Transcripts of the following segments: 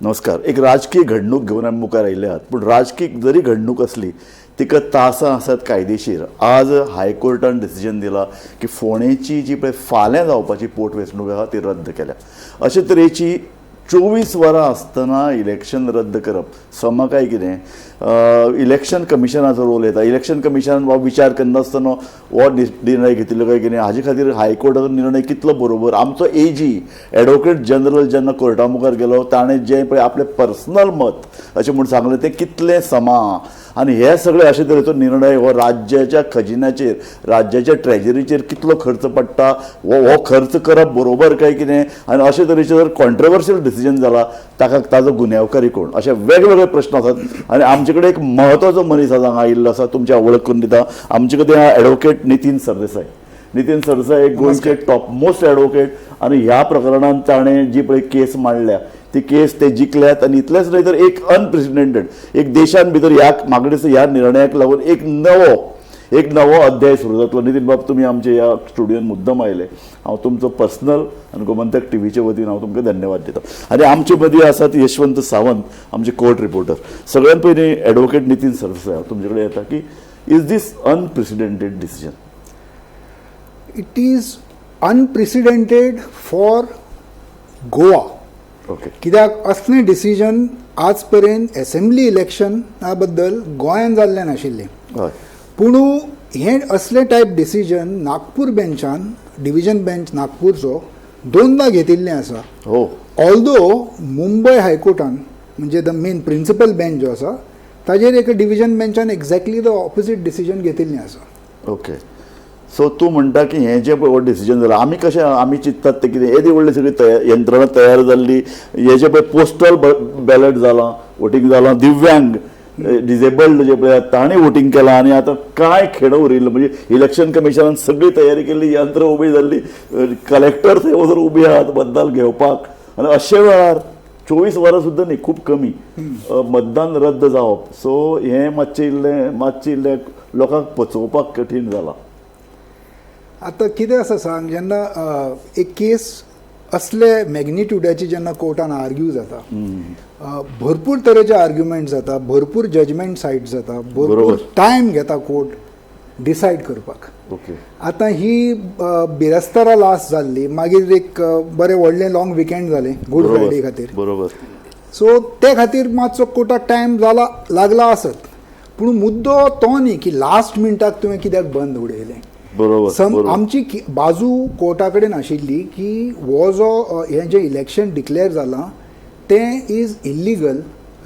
नमस्कार. एक राजकीय घडणूक घेऊन आमी मुखार आयिल्ले आहात, पूण राजकीय जरी घडणूक असली तिका तासां आसात कायदेशीर. आज हायकोर्टान डिसिजन दिला की फोंडेची जी पळय फाल्यां जावपाची पोटवेंचणूक आहा ती रद्द केल्या. अशे तरेची 24 वरां आसतना इलेक्शन रद्द करप समकाय कितें? इलेक्शन कमिशनाचो रोल येता. इलेक्शन कमिशनान हो विचार करनासतना हो निर्णय घेतिल्लो काय कितें हाजे खातीर हायकोर्टाचो निर्णय कितलो बरोबर? आमचो एजी एडवोकेट जनरल जेन्ना कोर्टा मुखार गेलो ताणें जें पळय आपलें पर्सनल मत अशें म्हूण सांगलें तें कितलें समा. आनी हे सगळे अशे तरेचो निर्णय हो राज्याच्या खजिन्याचेर, राज्याच्या ट्रेजरीचेर कितलो खर्च पडटा, हो खर्च करप बरोबर काय कितें? आनी अशे तरेचे जर कॉन्ट्रोवर्शियल डिसिजन जाला ताजो गुन्यांवकारी कोण? अशे वेगवेगळे प्रश्न आसात. आनी आमचे कडेन एक म्हत्वाचो मनीस आज हांगा आयिल्लो आसा, तुमची वळख करून दिता. आमचे कडेन एडवोकेट नितीन सरदेसाय. नितीन सरदेसाय एक गोंयचे टॉप मोस्ट एडवोकेट आनी ह्या प्रकरणांत ताणें जी पळय केस मांडल्या ती केस ते जिखल्यात. आनी इतलेंच न्हय तर एक अनप्रेसिडेंटेड एक देशान भितर म्हाका दिसता ह्या निर्णयाक लागून एक नवो अध्याय सुरू जातलो. नितीन बाब, तुमी आमच्या ह्या स्टुडियोन मुद्दम आयले. हांव तुमचो पर्सनल आनी गोमंतक टीव्हीचे वतीन हांव तुमकां धन्यवाद दिता. आनी आमचे मदीं आसात यशवंत सावंत, आमचे कोर्ट रिपोर्टर. सगळ्यान पयलीं एडवोकेट नितीन सरदेसाय हांव तुमचे कडेन येता की is this unprecedented decision? It is unprecedented for Goa. Okay. कित्याक असलें डिसिजन आज पर्यंत असेंब्ली इलेक्शना बद्दल गोंयांत जाल्लें नाशिल्लें. हय. पूण हें असलें टायप डिसिजन नागपूर बेंचान, डिव्हिजन बेंच नागपूरचो दोनदा घेतिल्लें आसा. हो. ऑल्दो मुंबय हायकोर्टान म्हणजे द मेन प्रिंसिपल बेंच जो आसा ताजेर एक डिव्हिजन बेंचान एक्झॅक्टली द ऑपोजीट डिसिजन घेतिल्लें आसा. ओके. सो तूं म्हणटा की हें जें पळय डिसिजन जालां आमी चिंततात तें कितें? येदी व्हडली सगळी यंत्रणा तयार जाल्ली. हें जें पळय पोस्टल बॅलट जालां, वोटींग जालां, दिव्यांग डिजेबल्ड जे पळय तांणी वोटींग केलां आनी आतां कांय खेडो उरिल्लो. म्हणजे इलेक्शन कमिशनान सगळी तयारी केल्ली, यंत्र उबी जाल्ली, कलेक्टर थंय वचून उबे आहात मतदान घेवपाक. आनी अशे वेळार 24 वरां सुद्दां न्ही, खूब कमी मतदान रद्द जावप. सो हें मातशें इल्लें लोकांक पचोवपाक कठीण जालां. आतां कितें आसा सांग, जेन्ना एक केस असले मॅग्निट्युडाची जेन्ना कोर्टान आर्ग्यू जाता, भरपूर तरेचे आर्ग्युमेंट जाता, भरपूर जजमेंट सायट जाता, भरपूर टायम घेता कोर्ट डिसायड करपाक. ओके. आतां ही बिरेस्तारा लास्ट जाल्ली, मागीर एक बरें व्हडलें लॉंग विकेंड जालें गूड फ्रायडे खातीर. बरोबर. सो ते खातीर मातसो कोर्टाक टायम लागला आसत. पूण मुद्दो तो न्ही की लास्ट मिनटाक तुवें कित्याक बंद उडयलें. बरोबर. आमची बाजू कोर्टा कडेन आशिल्ली की हो जो हें जें इलेक्शन डिक्लेअर जालां तें is illegal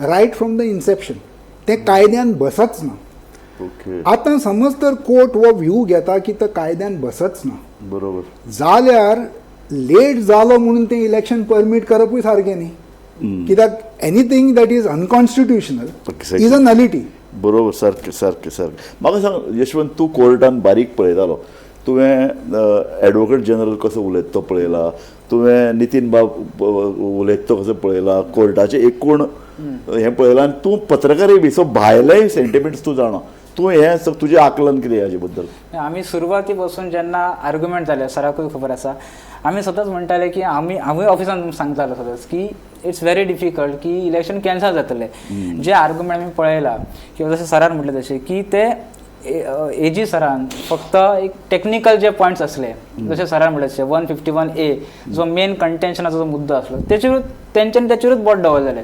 right from the inception. तें कायद्यान बसच ना. ओके. आतां समज तर कोर्ट हो व्यू घेता की तो कायद्यान बसच ना, बरोबर, जाल्यार लेट जालो म्हणून तें इलेक्शन परमीट करपूय सारकें न्ही. कित्याक anything that is unconstitutional is a nullity. बरोबर. सारकें. म्हाका सांग यशवंत, तूं कोर्टान बारीक पळयतालो, तुवें एडवोकेट जनरल कसो उलयता तो पळयला, तुवें नितीन बाब उलयता तो कसो पळयला, कोर्टाचें एकूण हें पळयलां, आनी तूं पत्रकारीय बी. सो भायलेय सेंटिमेंट्स तूं जाणा. तूं हें तुजें आकलन कितें हाजे बद्दल? आमी सुरवाती पासून जेन्ना आर्ग्युमेंट जाले, सराकूय खबर आसा, आमी सदांच म्हणटाले की हांवूय ऑफिसान सांगतालो सदांच की इट्स व्हेरी डिफिकल्ट की इलेक्शन कॅन्सल जातलें. जे आर्ग्युमेंट आमी पळयला किंवा जशें सरान म्हटलें तशें की ते एजी सरान फक्त एक टेक्निकल जे पॉयंट्स असले, जशें सरान म्हटलें तशें 151A जो मेन कंटेन्शनाचो जो मुद्दो आसलो तेचेरूच बोट दवरलेलें.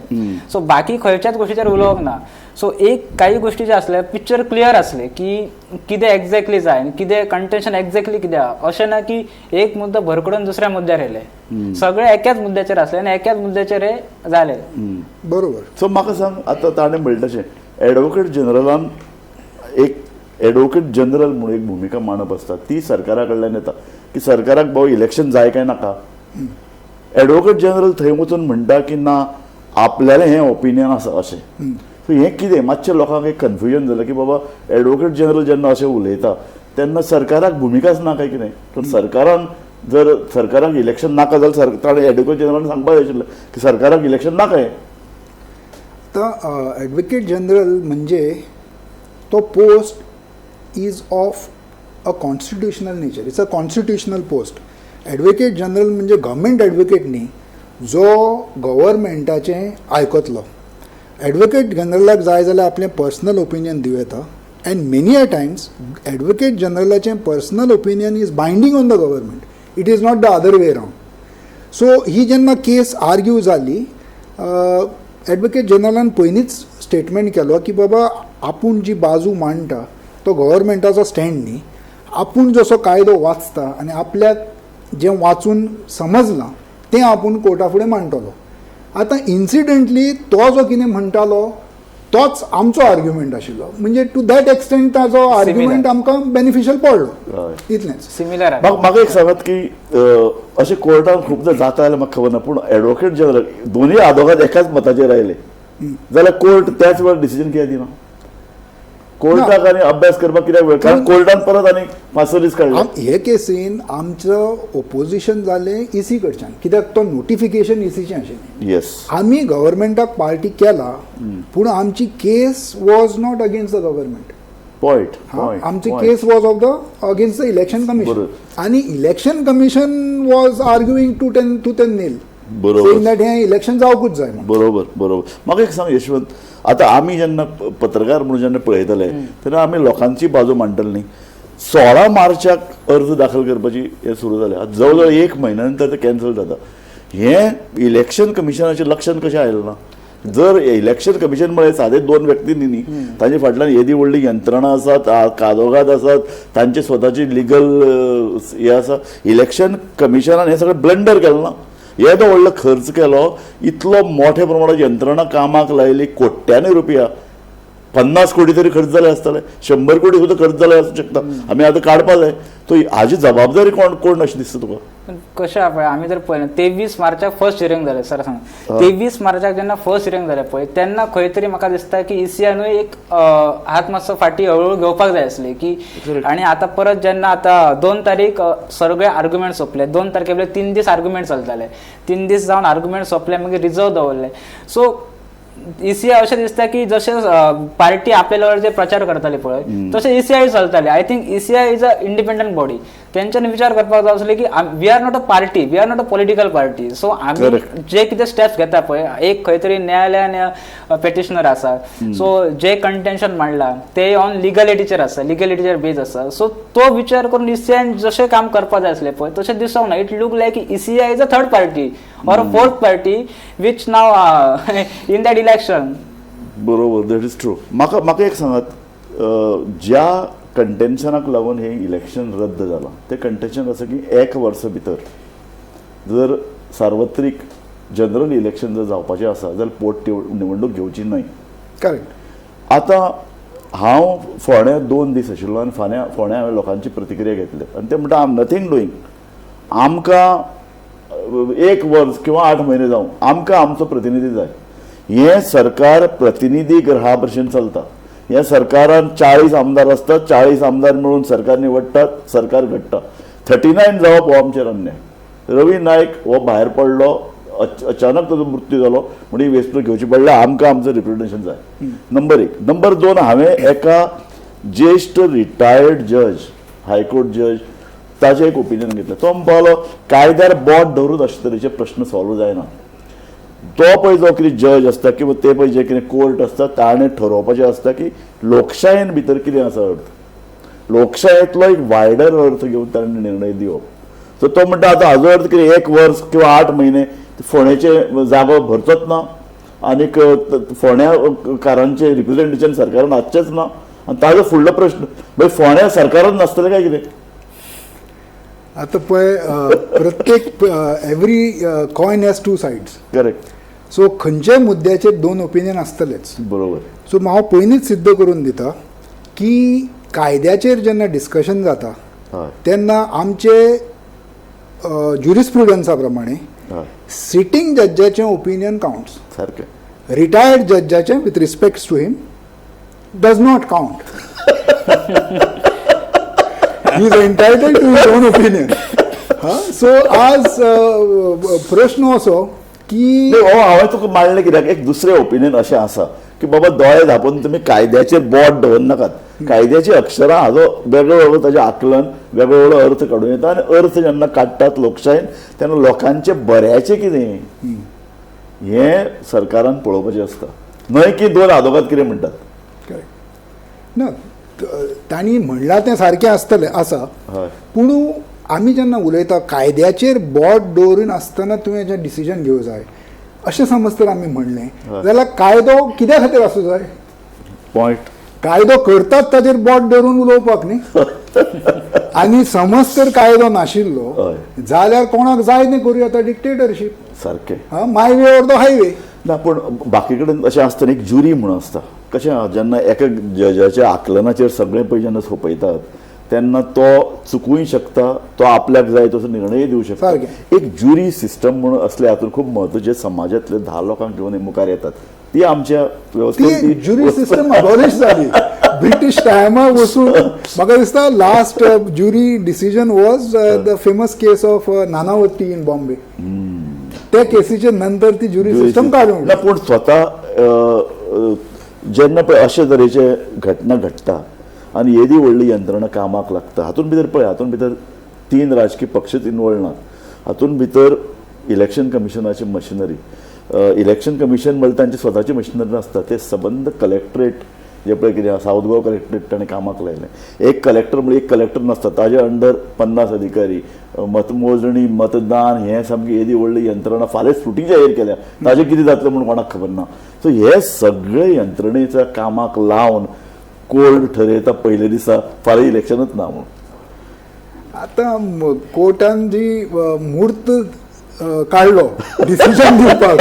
सो बाकी खंयच्याच गोश्टीचेर उलोवंक ना. सो काही गोष्टी जे असले पिक्चर क्लियर असले की कितें एक्झॅक्टली जाय, कितें कंटेन्शन एक्झॅक्टली कितें आहा. अशें ना की एक मुद्दो भरकडून दुसऱ्या मुद्द्यार येयले. सगळे एकाच मुद्द्याचेर असले आनी एकाच मुद्द्याचेर हे जाले. बरोबर. सो म्हाका सांग, आतां ताणें म्हणलें तशें एडवोकेट जनरलान एक एडवोकेट जनरल म्हणून एक भुमिका मांडप आसता, ती सरकारा कडल्यान येता की सरकाराक भाऊ इलेक्शन जाय काय नाका. एडवोकेट जनरल थंय वचून म्हणटा की ना आपल्यालें हें ओपिनियन आसा अशें. सो हें कितें? मातशें लोकांक एक कन्फ्युजन जालें की बाबा एडवोकेट जनरल जेन्ना अशें उलयता तेन्ना सरकाराक भुमिकाच ना काय कितें? तर सरकाराक इलेक्शन नाका जाल्यार ताणें एडवोकेट जनरलान सांगपाक जाय आशिल्लें की सरकाराक इलेक्शन नाका हें. तर एडवोकेट जनरल म्हणजे तो post is of a constitutional nature. It's a constitutional post. Advocate general म्हणजे गव्हर्मेंट ॲडव्होकेट न्ही, जो गव्हर्मेंटाचें आयकतलो. एडवोकेट जनरलाक जाय जाल्यार आपलें पर्सनल ओपिनियन दिवं येता, and many a times advocate जनरलाचें personal opinion is binding on the government. It is not the other way round. So he जेन्ना केस आर्ग्यू जाली, एडवोकेट जनरलान पयलींच स्टेटमेंट केलो की बाबा आपूण जी बाजू मांडटा तो गव्हर्मेंटाचो स्टँड न्ही. आपूण जसो कायदो वाचता आनी आपल्याक जें वाचून समजलां तें आपूण कोर्टा फुडें मांडटलो. आतां इन्सिडंटली तो जो कितें म्हणटालो तोच आमचो आर्ग्युमेंट आशिल्लो. म्हणजे टू दॅट एक्सटेंट ताजो आर्ग्युमेंट आमकां बेनिफिशियल पडलो. इतलेंच. सिमिलर म्हाका एक सांगात की अशें कोर्टान खूबदां जाता जाल्यार म्हाका खबर ना, पूण एडवोकेट जनरल दोनूय आदवोगाद एकाच मताचेर आयले जाल्यार कोर्ट त्याच वेळार डिसिजन कित्याक दिना? कोर्टाक आनी अभ्यास करपाक कित्याक वेळ? कारण कोर्टान परत आनी 5 दीस काडले. हे केसीन आमचं ओपोजिशन जालें इसी कडच्यान, कित्याक तो नोटिफिकेशन इसीचें आशिल्लें. येस, आमी गव्हर्मेंटाक पार्टी केला, पूण आमची case was not against the government. Point आमची case was of the against the election commission, आणि election commission was arguing to 10 बरोबर दॅट हें इलेक्शन जावकूच जाय म्हणून. बरोबर. म्हाका एक सांग यशवंत, आतां आमी जेन्ना पत्रकार म्हणून जेन्ना पळयतले तेन्ना आमी लोकांची बाजू मांडटले न्ही. 16 मार्चाक अर्ज दाखल करपाची हें सुरू जालें. आतां जवळ जवळ 1 म्हयन्या नंतर तें कॅन्सल जाता. हें इलेक्शन कमिशनाचें लक्षण कशें आयलें ना? जर इलेक्शन कमिशन म्हळ्यार सादे 2 व्यक्तींनी न्ही, तांचे फाटल्यान येदी व्हडली यंत्रणा आसात, कादोगाद आसात, तांचे स्वताची लिगल हें आसा. इलेक्शन कमिशनान हें सगळें ब्लंडर केलें ना. येदो व्हडलो खर्च केलो, इतलो मोठ्या प्रमाणात यंत्रणा कामाक लायली, कोट्यांनी रुपया, 50 कोटी तरी खर्च जाले आसतले, 100 कोटी सुद्दां खर्च जाले आसूं शकता. आमी आतां काडपा जाय. तो हाजी जबाबदारी कोण अशें दिसता तुका? कशें आहा पळय, आमी जर पळयलें 23 मार्चाक फर्स्ट हियरिंग जालें. सर सांग, 23 मार्चाक जेन्ना फर्स्ट हियरिंग जालें पळय तेन्ना खंय तरी म्हाका दिसता की इसीआयनूय एक हात मातसो फाटी हळूहळू घेवपाक जाय आसली की. आनी आतां परत जेन्ना आतां 2 तारीख सगळे आर्ग्युमेंट सोंपले, 2 तारखे 3 दीस आर्ग्युमेंट चलताले, 3 दीस जावन आर्ग्युमेंट सोंपले, मागीर रिजर्व दवरले. सो ईसीआय अशें दिसता की जशें पार्टी आपल्या लेवल जे प्रचार करताली पळय तशें ईसीआय चलताले. I think ECI is a independent body. तेंच्यांनी विचार करपाक जाय आसले की we are not a party, we are not a political party. So आमी जे कितें स्टेप्स घेता पळय, एक खंय तरी न्यायालयान पेटिशनर आसा, सो जे कंटेन्शन मांडला ते ऑन लिगलिटीचेर आसा, लिगलिटीचेर बेज आसा. सो तो विचार करून ईसीआयन जशें काम करपाक जाय आसलें पळय तशें दिसोंक ना. It look like ECI is a third party or a fourth party which now in that election. बरोबर, दॅट इज ट्रू. म्हाका एक सांगात, ज्या कंटेन्शनाक लागून हे इलेक्शन रद्द जालां तें कंटेन्शन आसा की 1 वर्सा भितर जर सार्वत्रीक जनरल इलेक्शन जर जावपाचें आसा जाल्यार पोटनिवडणूक घेवची न्हय. करेक्ट. आतां हांव फोंड्या 2 दीस आशिल्लो आनी फोंड्या हांवें लोकांची प्रतिक्रिया घेतली आनी ते म्हणटा आय एम नथींग डुईंग. आमकां 1 वर्स किंवा 8 म्हयने जावं, आमकां आमचो प्रतिनिधी जाय. हें सरकार प्रतिनिधी ग्रहा भशेन चलता. ह्या सरकारान 40 आमदार आसतात, 40 आमदार मेळून सरकार निवडटात, सरकार घडटा. 39 जावप हो आमचेर अन्याय. रवी नायक हो भायर पडलो, अचानक ताजो मृत्यू जालो म्हणून ही वेंचणूक घेवची पडल्या. आमकां आमचें रिप्रेझेंटेशन जाय. नंबर 1. नंबर 2, हांवें एका ज्येश्ठ रिटायर्ड जज, हायकोर्ट जज, ताचें एक ओपिनियन घेतलें. तो म्हणपालो कायद्यार बोट धरून अशे तरेचे प्रश्न सॉल्व जायना. तो पळय जो कितें जज आसता किंवा ते पळय जे कितें कोर्ट आसता ताणें ठरोवपाचें आसता की लोकशायेन भितर कितें आसा अर्थ. लोकशायेंतलो एक वायडर अर्थ घेवन ताणें निर्णय दिवप. सो तो म्हणटा आतां हाजो अर्थ कितें 1 वर्स किंवा 8 म्हयने फोंड्याचे जागो भरचोच ना आनीक फोंड्याकारांचें रिप्रेझेंटेशन सरकारान हाडचेंच ना आनी ताजो फुडलो प्रश्न मागीर फोंड्या सरकारान नासतलें काय कितें? आता पळय, प्रत्येक every coin has 2 sides. Correct. So खंयच्याय मुद्द्याचेर 2 ओपिनियन आसतलेच. बरोबर. सो हांव पयलींच सिद्ध करून दिता की कायद्याचेर जेन्ना डिस्कशन जाता तेन्ना आमचे ज्युरिस्प्रुडन्सा प्रमाणे सिटींग जजाचें ओपिनियन काउंट्स. सारकें. रिटायर्ड जजाचें with respect to him does not count. He is entitled to his own opinion. So आज प्रश्न असो की हांवें तुका मांडलें कित्याक एक दुसरें ओपिनियन अशें आसा की बाबा दोळे धांपून तुमी कायद्याचेर बोट दवरनाकात. कायद्याची अक्षरां हाजो वेगळो वेगळो ताजें आकलन वेगळो वेगळो अर्थ काडून येता आनी अर्थ जेन्ना काडटात लोकशायेन तेन्ना लोकांचे बऱ्याचें कितें हें सरकारान पळोवपाचें आसता न्हय की दोन आदोगाद कितें म्हणटात. करेक्ट ना तांणी म्हणलां तें सारकें आसतलें आसा हय पूण आमी जेन्ना उलयता कायद्याचेर बोट दवरून आसतना तुवें जें डिसिजन घेवं जाय अशें समज तर आमी म्हणलें जाल्यार कायदो कित्या खातीर आसूं जाय. पॉयंट कायदो करतात ताचेर बोट धरून उलोवपाक न्ही आनी समज तर कायदो नाशिल्लो जाल्यार कोणाक जाय तें करूं येता डिक्टेटरशीप. सारकें my way or the highway. ना पूण बाकी कडेन अशें आसता न्ही, एक ज्युरी म्हणून आसता. कशें जेन्ना एका जजाच्या आकलनाचेर सगळे पळय जेन्ना सोंपयतात तेन्ना तो चुकूय शकता, तो आपल्याक जाय तसो निर्णय दिवं शकता. एक ज्युरी सिस्टम म्हणून असले हातूंत खूब म्हत्वाचे समाजांतले 10 लोकांक घेवन मुखार येतात. ती आमच्या ती ज्युरी सिस्टम अबॉलिश जाली ब्रिटीश टायमार वचून. म्हाका दिसता last jury decision was the famous case of Nanavati in Bombay. त्या केसीचे नंतर ती ज्युरी सिस्टम काडून ना पूण स्वता जेन्ना पळय अशे तरेचे घटना घडटा आनी येदी व्हडली यंत्रणा कामाक लागता, हातूंत भितर पळय हातूंत भितर 3 राजकीय पक्षच इनवॉल्व नात. हातूंत भितर इलेक्शन कमिशनाची मशिनरी, इलेक्शन कमिशन म्हणल्यार तांची स्वताची मशिनरी नासता, ते सबंद कलेक्टरेट जे पळय कितें सावथ गोवा कलेक्टरेट ताणें कामाक लायलें. एक कलेक्टर म्हणजे एक कलेक्टर नासता, ताजे अंडर 50 अधिकारी, मतमोजणी मतदान हें सामकी येदी व्हडली यंत्रणा. फाल्यां सुटी जाहीर केल्या ताजें कितें जातलें म्हणून कोणाक खबर ना. सो हे सगळे यंत्रणेच्या कामाक लावन कोर्ट ठरयता पयले दिसा फाल्यां इलेक्शनच ना म्हणून. आतां कोर्टान जी म्हूर्त काढलो डिसिजन दिवपाक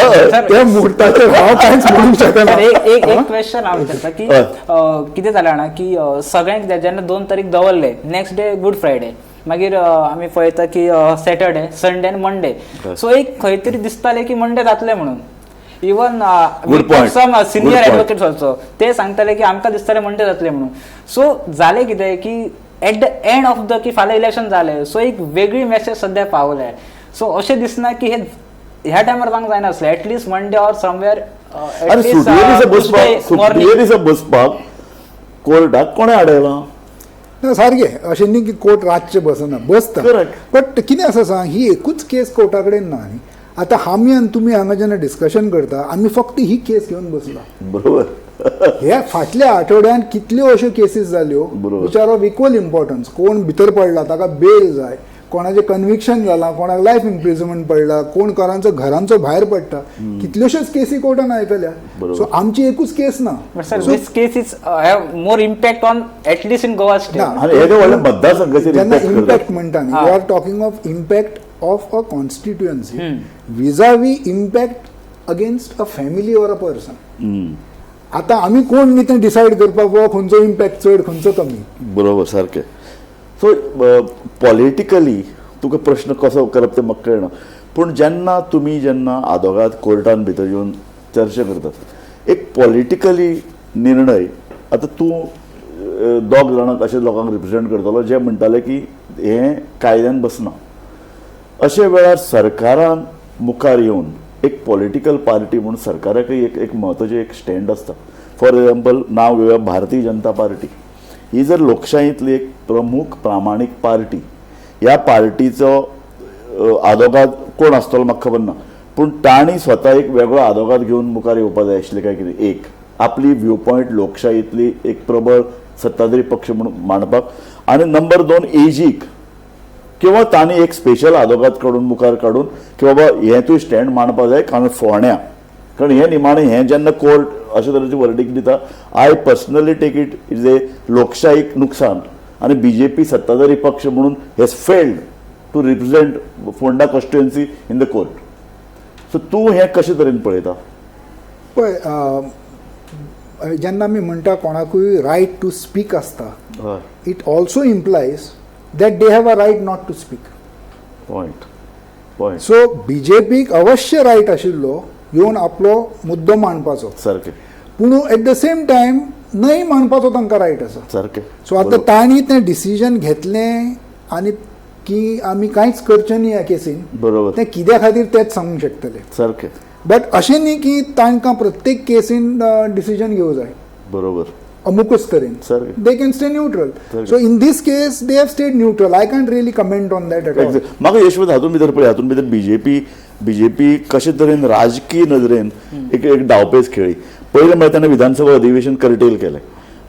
त्या मुहूर्ताचेर हांव कांयच म्हणूंक शकना. एक क्वेश्चन हांव विचारता की कितें जालें जाणा की सगळ्यांक जेन्ना 2 तारीख दवरले नेक्स्ट डे गुड फ्रायडे, मागीर आमी पळयता की सॅटर्डे संडे आनी मंडे. सो एक खंय तरी दिसतालें की मंडे जातलें म्हणून. Even some senior advocates also ते सांगताले की आमकां दिसतालें मंडे जातलें म्हणून. सो जालें कितें की at the end of the key फाल्यां इलेक्शन जालें, सो एक वेगळी मेसेज सद्या पावल्या. सो अशें दिसना की हे ह्या टायमार जावंक जायना आसलें, एटलीस्ट मंडे ऑर समवेअर बसपाक कोर्टाक कोणें आडयलां. ना सारकें अशें न्ही की कोर्ट रातचे बसना, बसता. बट कितें आसा सांग, ही एकूच केस कोर्टा कडेन ना न्ही. आतां आमी आनी तुमी हांगा जेन्ना डिस्कशन करता आमी फक्त ही केस घेवन बसला. बरोबर. ह्या फाटल्या आठवड्यान कितल्यो अश्यो केसीस जाल्यो which are of equal importance. कोण भितर पडला ताका बेल जाय, कोणाचें कन्विक्शन जालां, कोणाक लायफ इम्प्रिजनमेंट पडला, कोण कोणाचो घरांचो भायर पडटा, कितल्योश्योच केसी कोर्टान आयकल्या. सो आमची एकूच केस ना. This case is have more impact on at least in Goa state. जेन्ना इम्पॅक्ट म्हणटा न्ही, you are talking of impact of a constituency विजावी impact against a family or a person. आतां आमी कोण न्ही तें डिसायड करपाक खंयचो इम्पॅक्ट चड खंयचो कमी. बरोबर सारकें. सो पॉलिटिकली तुका प्रश्न कसो करप तें म्हाका कळना. पूण जेन्ना आदोगाद कोर्टान भितर येवन चर्चा करतात एक पॉलिटिकली निर्णय. आतां तूं 2 जाणांक अशें लोकांक रिप्रेझेंट करतलो जे म्हणटाले की हें कायद्यान बसना. अशे वेळार सरकारान मुखार येवन एक पॉलिटिकल पार्टी म्हणून सरकाराकय एक म्हत्वाचें एक स्टँड आसता. फॉर एग्जाम्पल नांव घेवया भारतीय जनता पार्टी. ही जर लोकशायेंतली एक प्रमुख प्रामाणीक पार्टी. ह्या पार्टीचो आदोगाद कोण आसतलो म्हाका खबर ना, पूण तांणी स्वता एक वेगळो आदोगाद घेवन मुखार येवपाक जाय आशिल्लें काय कितें. एक आपली व्यू पॉयंट लोकशायेंतली एक प्रबळ सत्ताधारी पक्ष म्हणून मांडपाक, आनी नंबर 2 एजीक किंवा तांणी एक स्पेशल आदोगाद काडून मुखार काडून की बाबा हें तूं स्टँड मांडपाक जाय कारण फोण्या. कारण हें निमाणें हें जेन्ना कोर्ट अशे तरेची वर्डीक दिता, I personally take it is a लोकशाहीक नुकसान. आनी बीजेपी सत्ताधारी पक्ष म्हणून has failed to represent Ponda constituency in the court. So तूं हें कशे तरेन पळयता. पळय जेन्ना आमी म्हणटा कोणाकूय रायट टू स्पीक आसता, it also implies that they have a right not to speak. Point. So बीजेपीक अवश्य रायट आशिल्लो येवन आपलो मुद्दो मांडपाचो. सारकें. पूण एट द सेम टायम न्हय मांडपाचो तांकां रायट आसा. सारकें. सो आतां तांणी तें डिसिजन घेतलें आनी की आमी कांयच करचें न्ही ह्या केसीन. बरोबर. तें कित्या खातीर तेंच सांगूंक शकतले. सारकें. बट अशें न्ही की तांकां प्रत्येक केसीन डिसिजन घेवं जाय. बरोबर. अमुकूच तरेन सारकें. They can stay neutral. सारकें. So in this case they have stayed neutral. I can't really comment on that at all. म्हाका यशवंत हातूंत भितर पळय, हातूंत भितर बीजेपी कशे तरेन राजकीय नदरेन एक डावपेच खेळ्ळी. पयलें म्हळ्यार ताणें विधानसभा अधिवेशन कर्टेल केलें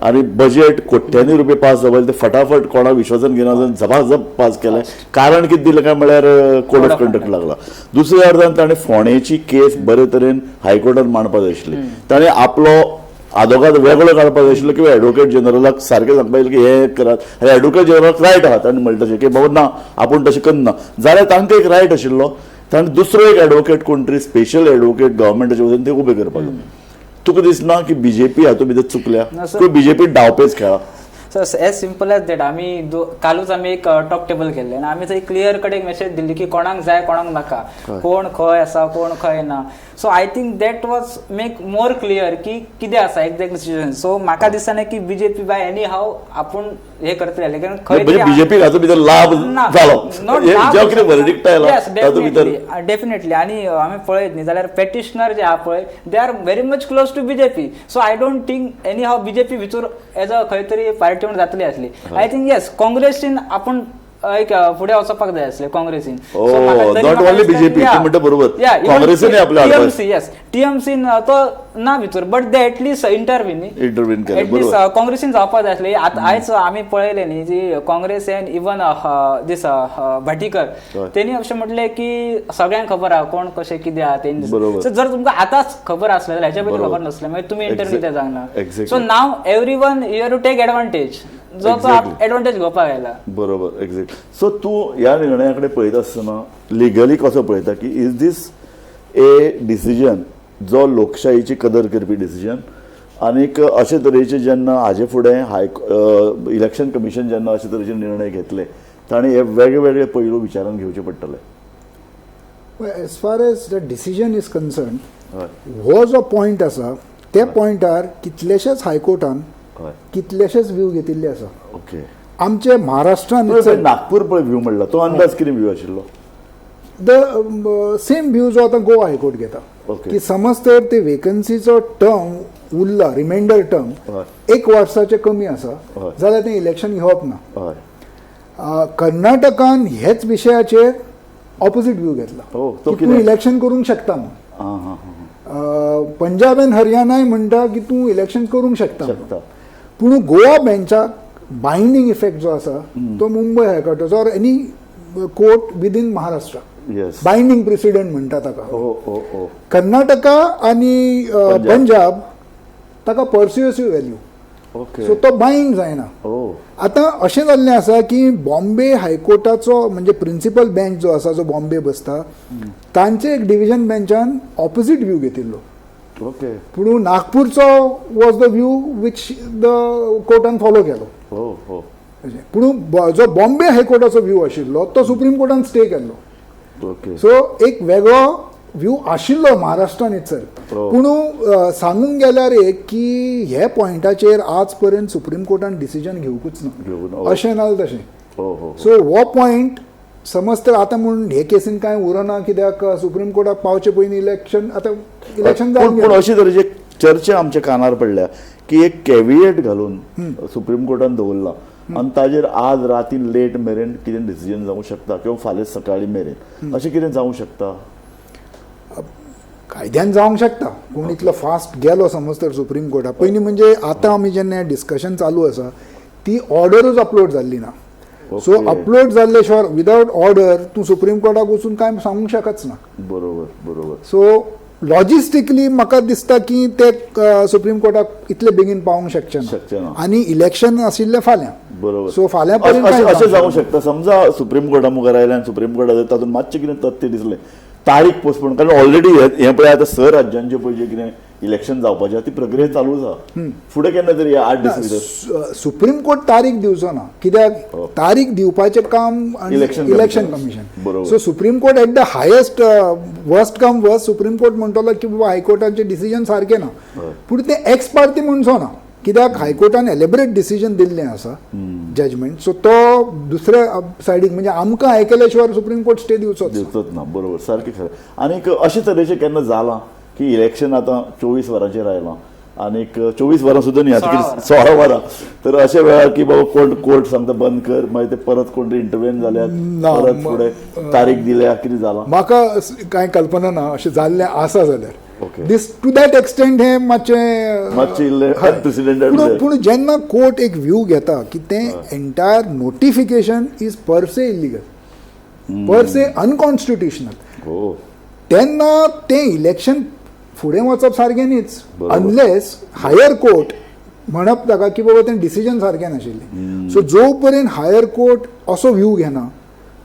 आनी बजेट कोट्यांनी रुपये पास जावपाचें ते फटाफट कोणाक विश्वासान घेना झपाझप पास केलें. कारण कितें दिलें काय म्हळ्यार कोड ऑफ कंडक्ट लागला. दुसऱ्या अर्दान ताणें फोंडेची केस बरे तरेन हायकोर्टान मांडपाक जाय आशिल्ली. ताणें आपलो आदोगाद वेगळो काडपाक जाय आशिल्लो किंवा एडवोकेट जनरलाक सारकें सांगपाक जाय की हे करात. एडवोकेट जनरलाक रायट आहा, ताणें म्हणलें तशें की बाबा ना आपूण तशें करना जाल्यार तांकां एक रायट आशिल्लो. ताणें दुसरो एक एडवोकेट कोण तरी स्पेशल एडवोकेट गव्हर्मेंटाचे वतीन ते उबे करपाक जाय. तुका दिसना की बीजेपी हातूंत भितर चुकल्या किंवा बीजेपी डावपेच खेळा? So as simple as that आमी कालूच आमी एक टॉक टेबल केल्लें आनी आमी थंय क्लियर कट एक मेसेज दिल्ली की कोणाक जाय कोणाक नाका, कोण खंय आसा कोण खंय ना. So I think that was make more clear की कितें आसा एक्झॅक्ट सिच्युएशन. सो म्हाका दिसना की बीजेपी बाय एनी हाव आपूण हे करतले कारण म्हणजे बीजेपी हातूंत भितर लाभ जालो जें कितें वर्डिक्ट आयला तातूंत भितर डेफिनेटली. आनी आमी पळयत न्ही जाल्यार पेटिशनर जे आहा पळय they are very much close to BJP. So I don't think any how BJP भितर एज अ खंय तरी पार्टी म्हणून जातली आसली. आय थिंक येस काँग्रेसीन आपूण एक फुडें वचपाक जाय आसलें काँग्रेसीन. नॉट ओन्ली बीजेपी म्हणटा बरोबर काँग्रेसीन आपल्या टीएमसी येस टीएमसीन तो ना भितर बट दे एटलीस्ट इंटरव्हीन केलें. एटलीस्ट काँग्रेसीन जावपाक जाय आसलें. आयज आमी पळयलें न्ही जी Congress N even these Bhatikar तेणी अशें म्हटलें की सगळ्यांक खबर आहा कोण कशें कितें आहा तेणी. जर तुमकां आतांच खबर आसलें जाल्यार हेच्या पयलीं खबर नासलें मागीर तुमी इंटरव्यू ते जावना. So now everyone you have to take advantage जो तो एडवांटेज घेवपाक आयला. बरोबर एक्झॅक्ट. सो तूं ह्या निर्णया कडेन पळयता आसतना लिगली कसो पळयता की इज दीस ए डिसिजन जो लोकशायेची कदर करपी डिसिजन आनीक अशे तरेचे जेन्ना हाजे फुडें इलेक्शन कमिशन जेन्ना अशे तरेचे निर्णय घेतले ताणें हे वेगळे वेगळे पैलू विचारान घेवचे पडटले? As far as the decision is concern हो जो पॉयंट आसा त्या पॉयंटार कितलेशेच हायकोर्टान कितलेशेच व्यू घेतिल्ले आसा. ओके. आमचे महाराष्ट्रान नागपूर पळय व्यू म्हणला तो अंदाज कितें व्यू आशिल्लो? द सेम व्यू जो आतां गोवा हायकोर्ट घेता की समज तर ते वेकन्सीचो टर्म उरला रिमाइंडर टर्म 1 वर्साचे कमी आसा जाल्यार तें इलेक्शन घेवप ना. कर्नाटकान हेच विशयाचेर ऑपोजीट व्यू घेतला की तूं इलेक्शन करूंक शकता म्हणून. पंजाब आनी हरियाणाय म्हणटा की तूं इलेक्शन करूंक शकता. पूण गोवा बेंचाक बायंडींग इफेक्ट जो आसा तो मुंबय हायकोर्टाचो ऑर एनी कोर्ट विदीन महाराष्ट्रा बायंडींग प्रेसिडेंट म्हणटा ताका. कर्नाटका आनी पंजाब ताका पर्स्युएसिव्ह व्हॅल्यू. सो तो बायंड जायना. आतां अशें जाल्लें आसा की बॉम्बे हायकोर्टाचो म्हणजे प्रिन्सिपल बेंच जो आसा जो बॉम्बे बसता तांचे एक डिव्हिजन बेंचान ऑपोजीट व्यू घेतिल्लो. पूण नागपूरचो was the view which the कोर्टान फॉलो केलो. पूण जो बॉम्बे हायकोर्टाचो व्यू आशिल्लो तो सुप्रीम कोर्टान स्टे केल्लो. सो एक वेगळो व्यू आशिल्लो महाराष्ट्रान इट्सॅल्फ. पूण सांगूंक गेल्यार एक की हे पॉयंटाचेर आज पर्यंत सुप्रीम कोर्टान डिसिजन घेवकूच ना अशें नाजाल्यार तशें. सो हो पॉयंट समज तर आतां म्हणून हे केसीन कांय उरना कित्याक सुप्रीम कोर्टाक पावचे पयलीं इलेक्शन जावन पूण अशे तरेचे चर्चा आमच्या कानार पडल्या की एक कॅविएट घालून सुप्रीम कोर्टान दवरला आनी ताजेर आज रातीन लेट मेरेन कितें डिसिजन जावंक शकता किंवा फाल्यां सकाळी मेरेन अशें कितें जावंक शकता? कायद्यान जावंक शकता पूण इतलो फास्ट गेलो समज तर सुप्रीम कोर्टाक. पयलीं म्हणजे आतां आमी जेन्ना डिस्कशन चालू आसा ती ऑर्डरूच अपलोड जाल्ली ना. सो अपलोड जाल्ले शिवाय विदाउट ऑर्डर तूं सुप्रीम कोर्टाक वचून कांय सांगूंक शकच ना. बरोबर. सो लॉजिस्टिकली म्हाका दिसता की ते सुप्रीम कोर्टाक इतले बेगीन पावूंक शकचे ना आनी इलेक्शन आशिल्लें फाल्यां. बरोबर. सो फाल्यां अशें जावंक शकता समजा सुप्रीम कोर्टा मुखार आयलें आनी सुप्रीम कोर्टान तातूंत मातशें कितें तथ्य दिसलें तारीख पोस्टपोन कारण ऑलरेडी हे पळय आतां 6 राज्यांचे पळय जे कितें इलेक्शन जावपाचें ती प्रक्रिया चालू आसा. फुडें केन्ना तरी 8 दीस भितर सुप्रीम कोर्ट तारीख दिवचो ना कित्याक तारीख दिवपाचें काम election commission. So supreme court at the highest worst come worst supreme court म्हणटलो की बाबा हायकोर्टाचें डिसिजन सारकें ना पूण तें एक्स पार्टी म्हणचो ना कित्याक हायकोर्टान एलेबरेट डिसिजन दिल्लें आसा जजमेंट. सो तो दुसऱ्या सायडीक म्हणजे आमकां आयकल्या शिवाय सुप्रीम कोर्ट स्टे दिवचोच ना. बरोबर सारकें खरें. आनीक अशे तरेचें केन्ना जालां की इलेक्शन आतां 24 वरांचेर आयलां आनीक 24 वरां सुद्दां न्ही आतां 16 16 वरां तर अशा वेळार की बाबा कोण कोर्ट सांगता बंद कर मागीर ते परत कोण इंटरव्हेन जाल्यार ना, परत फुडें तारीख दिल्या कितें जालां म्हाका कांय कल्पना ना अशें जाल्लें आसा जाल्यार Okay. This to that extent हे मातशें मातशें इल्लें हय. unprecedented पूण जालें. पूण जेन्ना कोर्ट एक व्यू घेता की तें entire notification is per say illegal per say unconstitutional हो तेन्ना तें इलेक्शन फुडें वचप सारकें न्हीच बरोबर. अनलेस हायर कोर्ट म्हणप ताका की बाबा तें डिसिजन सारकें नाशिल्लें सो जो पर्यंत हायर कोर्ट असो व्यू घेना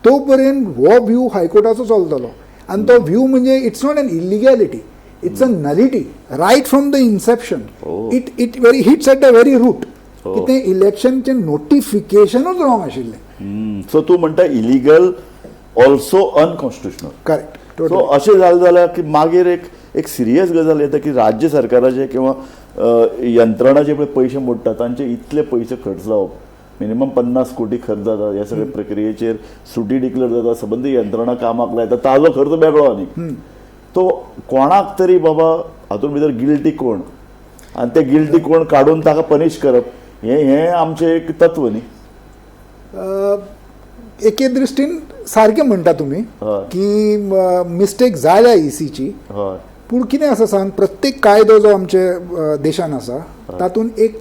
तो पर्यंत हो व्यू हायकोर्टाचो चलतलो आनी तो व्यू म्हणजे it's not an illegality it's a nullity right from the inception Oh. It very hits at the very root Oh. की तें इलेक्शनचें नोटिफिकेशनूच रॉंग आशिल्लें सो तूं म्हणटा illegal also unconstitutional correct so अशें जालें जाल्यार की मागीर एक सिरियस गजाल येता की राज्य सरकाराचे किंवा यंत्रणा जे पळय पयशे मोडटा तांचे इतले पयशे खर्च जावप मिनिमम 50 कोटी खर्च जाता ह्या सगळ्या प्रक्रियेचेर सुटी डिक्लेअर जाता संबंधी यंत्रणा कामाक लायता ताजो खर्च वेगळो आनी तो कोणाक तरी बाबा हातूंत भितर गिल्टी कोण आनी ते गिल्टी कोण काडून ताका पनीश करप हें आमचें एक तत्व न्ही एके दृश्टीन सारकें म्हणटा तुमी हय. की मिस्टेक जाल्या इसीची हय पूण कितें आसा सांग प्रत्येक कायदो जो आमच्या देशान आसा तातूंत एक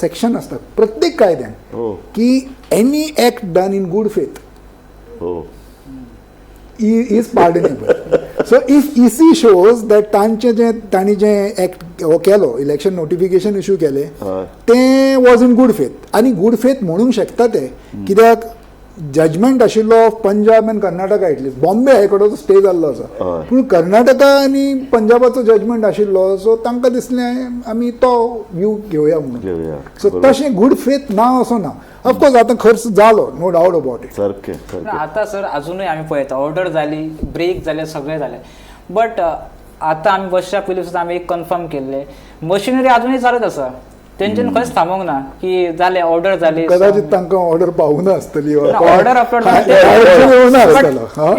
सेक्शन आसता प्रत्येक कायद्यान हो की any act done in good faith हो इज पार्डनेबल सो इफ इसी शोज दॅट तांणी जे एक्ट हो केलो इलेक्शन नोटिफिकेशन इश्यू केले हय. ते वॉज इन गूड फेथ आनी गूड फेथ म्हणूंक शकता ते कित्याक जजमेंट आशिल्लो पंजाब आनी कर्नाटका एटलीस्ट बॉम्बे हायकोर्टाचो स्टे जाल्लो आसा हय. पूण कर्नाटका आनी पंजाबाचो जजमेंट आशिल्लो सो तांकां दिसलें आमी तो व्यू घेवया म्हणून घेवया सो तशें गूड फेथ ना असो ना ऑफकोर्स आतां खर्च जालो नो डावट अबाउट इट सारकें पण सारकें आता सर अजूनही आम्ही पळयता ऑर्डर झाली ब्रेक झाले सगळे झाले बट आता आम्ही बसच्या पयलीं सुद्दां आम्ही एक कन्फर्म केल्ले मशिनरी अजूनही चालत आसा तेंच्यानी खंयच थांबोंक ना की जाले ऑर्डर जाली कदाचित तांकां ऑर्डर पावूना आसतली ऑर्डर अपलोड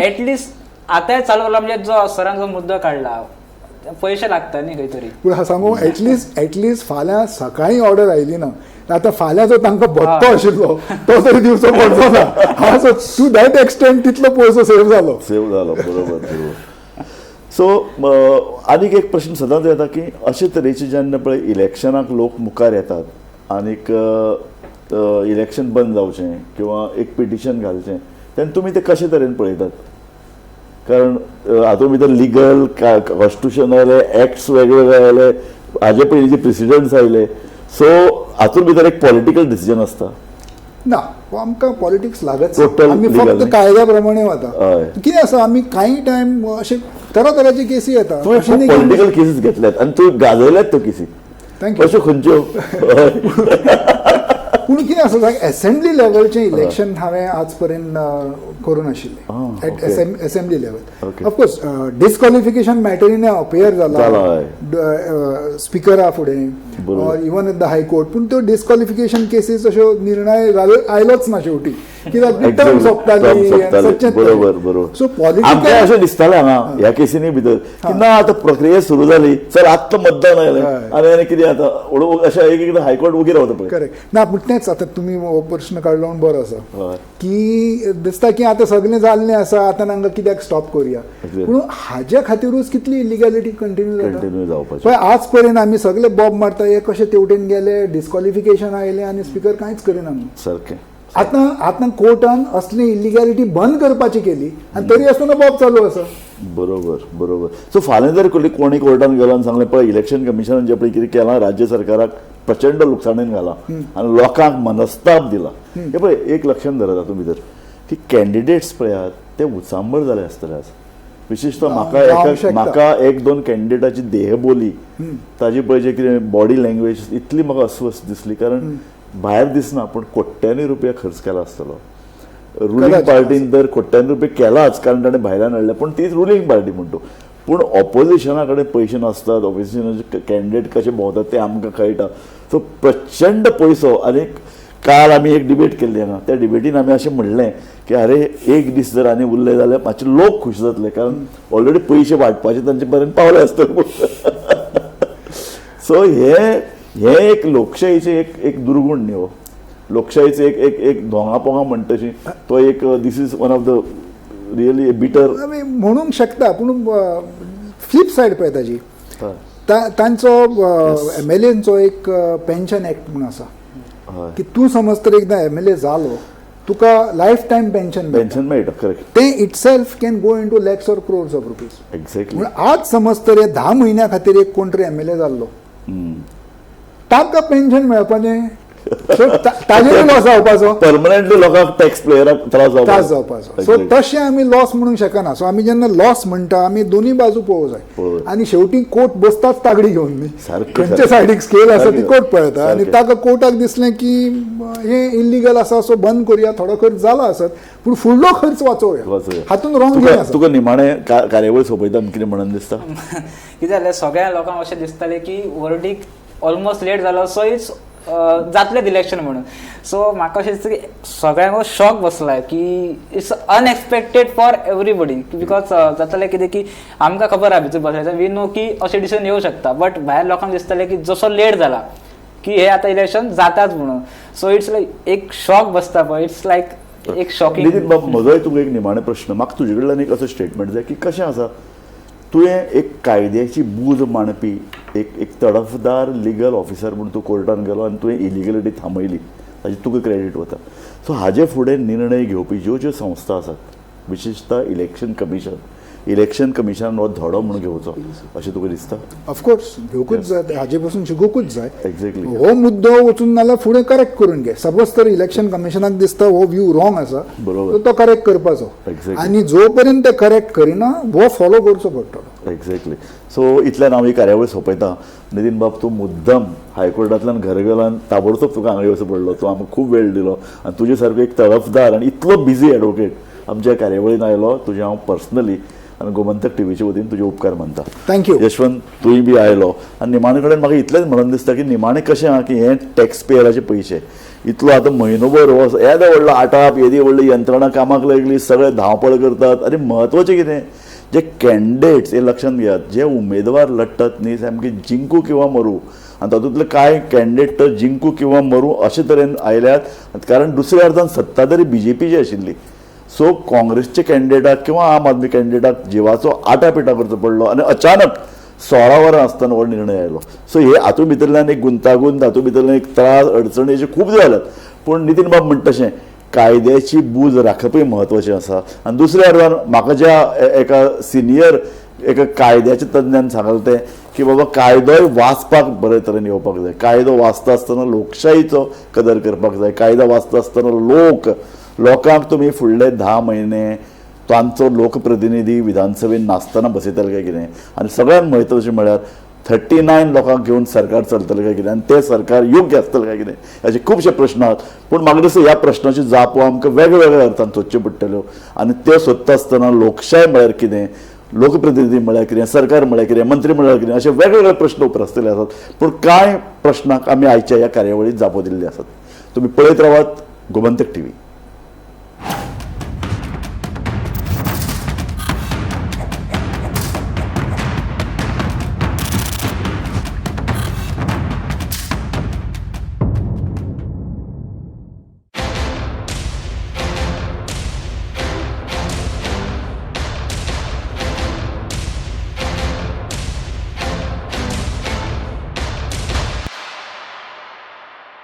एटलिस्ट आतांय चालू केला म्हणजे जो सरान जो मुद्दो काढला पैसे लागता न्ही खंय तरी पूण हांव सांगू एटलिस्ट फाल्यां सकाळीं ऑर्डर आयली ना आतां फाल्यां जो तांकां भत्तो आशिल्लो तो तरी दिवचो पडचो ना हा सो टू दॅट एक्सटेंट तितलो पयसो सेव जालो बरोबर सो आनीक एक प्रश्न सदांच येता की अशे तरेचे जेन्ना पळय इलेक्शनाक लोक मुखार येतात आनीक इलेक्शन बंद जावचें किंवा एक पिटिशन घालचें तेन्ना तुमी ते कशे तरेन पळयतात कारण हातूंत भितर लिगल कॉन्स्टिट्युशन आयले एक्ट्स वेगवेगळे आयले हाजे पयलींचे प्रेसिडेंट्स आयले सो हातूंत भितर एक पॉलिटिकल डिसिजन आसता ना आमकां पॉलिटिक्स लागत Total आमी legal फक्त न्ही? कायद्या प्रमाणे वता हय. कितें आसा आमी कांय टायम अशे तरातरांची केसी येता तुवें खूब पॉलिटिकल केसीस घेतल्यात आनी तुवें गाजयल्यात त्यो केसी थँक्यू अश्यो खंयच्यो पूण कितें आसा सांग एसेंब्ली लेवलचें इलेक्शन हांवें आज पर्यंत करूं नाशिल्लें at okay. Assembly level Okay. Of course disqualification मॅटरीन अपेयर जाला, जाला स्पिकरा फुडें बरोबर. और इवन इन द हायकोर्ट पूण त्यो डिस्क्वॉलिफिकेशन केसीस अश्यो निर्णय आयलोच ना शेवटी कित्याक ती टर्म सोंपताली बरोबर सो आमकां पॉलिटिकल अशें दिसतालें हांगा ह्या केसीनी भितर की ना आतां प्रक्रिया सुरू जाली सर आत्तां मतदान आयलें आनी कितें आतां अशें एक एकदां हायकोर्ट उगी रावता पळय करेक्ट ना पूण तेंच आतां तुमी हो प्रश्न काडलो म्हणून बरो आसा हय. की दिसता की आतां सगळें जाल्लें आसा आतां तांकां कित्याक स्टॉप करुया Exactly. पूण हाज्या खातीरूच कितली इलिगॅलिटी कंटिन्यू कंटिन्यू जाता जावपाचें पळय आज पर्यंत आमी सगळे बॉब मारता हे कशे तेवटेन गेले डिस्क्वॉलिफिकेशन आयलें आनी स्पिकर कांयच करिना म्हणून सारकें आतां कोर्टान असली इलिगॅलिटी बंद करपाची केली आनी तरी आसतना बॉब चालू आसा बरोबर सो फाल्यां जर कोणी कोर्टान गेलो आनी सांगलें पळय इलेक्शन कमिशनान जें पळय कितें केलां राज्य सरकाराक प्रचंड लुकसाणीन घाला आनी लोकांक मनस्ताप दिला हे पळय एक लक्षांत धरात तातूंत भितर की कॅन्डिडेट्स पळयात ते उचांबळ जाले आसतले आज विशेषतः म्हाका एक दोन कॅन्डिडेटाची देहबोली ताजी पळय जे कितें बॉडी लँग्वेज इतली म्हाका अस्वस्थ दिसली कारण भायर दिसना पूण कोट्यांनी रुपया खर्च केला आसतलो रुलींग पार्टीन तर कोट्यांनी रुपया केलाच कारण ताणें भायल्यान हाडले पूण तीच रुलींग पार्टी म्हणटो पूण ऑपोजिशना कडेन पयशे नासतात ऑपोजिशनाचे कॅन्डिडेट कशे भोंवतात ते आमकां कळटा सो प्रचंड पयसो आनी काल आमी एक डिबेट केल्ली हांगा त्या डिबेटीन आमी अशें म्हणलें की अरे एक दीस जर आनी उरले जाल्यार मातशे लोक खूश जातले कारण ऑलरेडी पयशे वांटपाचे तांचे पर्यंत पावले आसतले सो हे एक लोकशाहीचे एक दुर्गुण न्ही हो. लोकशाहीचे एक दोंगा पोंगा म्हणटा तशी तो एक दीस is one of the really bitter. आमी म्हणूंक शकता पूण फ्लिप सायड पळय ताजी तांचो MLAंचो एक पेन्शन एक्ट म्हणून आसा की तूं समज तर एकदां MLA जालो तुका लायफ टायम पेन्शन मेळटा. करेक्ट. ते itself can go into lakhs or crores of rupees. Exactly. म्हणून आज समज तर हे 10 म्हयन्या खातीर एक कोण तरी MLA जाल्लो ताका पेन्शन मेळपाचें ताजेर लॉस जावपाचो परमनंटली लोकांक टॅक्स प्लेयराक त्रास जावपाचो. सो तशें आमी लॉस म्हणूंक शकना. सो आमी जेन्ना लॉस म्हणटा आमी दोनूय बाजू पळोवंक जाय आनी शेवटी कोर्ट बसताच तागडी घेवन न्ही खंयच्या सायडीक स्केल आसा ती कोर्ट पळयता आनी ताका कोर्टाक दिसलें की हे इल्लिगल आसा सो बंद करुया थोडो खर्च जाला आसत पूण फुडलो खर्च वाचोवया हातून रॉंग आसा. तुका निमाणे कार्यावळ सोंपयता कितें म्हणून दिसता कितें जालें सगळ्या लोकांक अशें दिसतालें की वर्डीक ऑलमोस्ट लेट जालो सो इट्स जातलें इलेक्शन म्हणून. सो म्हाका अशें दिसता की सगळ्यांक शॉक बसलाय की it's unexpected for everybody because जातालें कितें की आमकां खबर आहा भितर बसल्याचें वी नो की अशें डिसिजन येवं शकता बट भायर लोकांक दिसतालें की जसो लेट जाला की हे आतां इलेक्शन जाताच म्हणून. सो इट्स लायक एक शॉक बसता पळय इट्स लायक एक शॉकिंग. नितीन बाब म्हजोय तुका एक निमाणे प्रश्न म्हाका तुजे कडल्यान एक असो स्टेटमेंट जाय की कशें आसा तुवें एक कायद्याची बूज मांडपी एक तडफदार लिगल ऑफिसर म्हणून तूं कोर्टान गेलो आनी तुवें इलिगलिटी थांबयली ताजी तुका क्रेडीट वता. सो हाजे फुडें निर्णय घेवपी ज्यो संस्था आसात विशेषतः इलेक्शन कमिशनान हो धडो म्हणून घेवचो अशें तुका दिसता. ऑफकोर्स घेवकूच जाय हाजे पासून शिकूंकूच जाय. एक्झॅक्टली. हो मुद्दो वचून नाल्यार फुडें करेक्ट करून घे. सपोज तर इलेक्शन कमिशनाक दिसता हो व्यू रॉंग आसा बरोबर तो करेक्ट करपाचो आनी जो पर्यंत ते करेक्ट करिना हो फॉलो करचो पडटलो. एक्झॅक्टली. सो इतल्यान हांव ही कार्यावळ सोंपयता. नितीन बाब तूं मुद्दम हायकोर्टांतल्यान घरा गेलो आनी ताबडतोब तुका हांगा येवचो पडलो. तूं आमकां खूब वेळ दिलो आनी तुजे सारको एक तडफदार आनी इतलो बिजी एडवोकेट आमच्या कार्यावळीन आयलो तुजे हांव पर्सनली आनी गोमंतक टीव्हीचे वतीन तुजे उपकार मानता. थँक्यू. यशवंत तुय बी आयलो आनी निमाणे कडेन म्हाका इतलेंच म्हणून दिसता की निमाणें कशें आहा की हे टॅक्स पेयराचे पयशे इतलो आतां म्हयनोभर हो येदे व्हडलो आटाप येदी व्हडली यंत्रणा कामाक लागली सगळे धांवपळ करतात आनी म्हत्वाचें कितें जे कॅन्डिडेट्स हे लक्षांत घेयात जे उमेदवार लढटात न्ही सामके जिंकू किंवा मरू आनी तातूंतले कांय कॅन्डिडेट तर जिंकू किंवा मरू अशे तरेन आयल्यात कारण दुसऱ्या अर्दान सत्ता तरी BJPची आशिल्ली. सो काँग्रेसचे कॅन्डिडेटाक किंवा आम आदमी कॅन्डिडेटाक जिवाचो आटापिटा करचो पडलो आनी अचानक 16 वरां आसतना हो निर्णय आयलो. सो हे हातूंत भितरल्यान एक गुंतागुंत हातूंत भितरल्यान एक त्रास अडचणी अशे खूब जाल्यात पूण नितीन बाब म्हणटा तशें कायद्याची बूज राखपूय म्हत्वाचें आसा. आनी दुसऱ्या अर्दान म्हाका ज्या एका सिनियर एका कायद्याच्या तज्ञान सांगलें तें की बाबा कायदोय वाचपाक बरे तरेन येवपाक जाय. कायदो वाचता आसतना लोकशाहीचो कदर करपाक जाय. कायदो वाचता आसतना लोकांक तुमी फुडले 10 म्हयने तांचो लोकप्रतिनिधी विधानसभेन नासतना बसयतले काय कितें आनी सगळ्यांत म्हत्वाचें म्हळ्यार 39 लोकांक घेवन सरकार चलतलें काय कितें आनी तें सरकार योग्य आसतलें काय कितें अशे खुबशे प्रश्न आसात. पूण म्हाका दिसता ह्या प्रश्नाची जापो आमकां वेगवेगळ्या अर्थान सोदच्यो पडटल्यो आनी त्यो सोदता आसतना लोकशाय म्हळ्यार कितें लोकप्रतिनिधी म्हळ्यार कितें सरकार म्हळ्यार कितें मंत्री म्हळ्यार कितें अशे वेगवेगळे प्रश्न उपरासतले आसात. पूण कांय प्रश्नाक आमी आयच्या ह्या कार्यावळींत जापो दिल्ले आसात. तुमी पळयत रावात गोमंतक TV.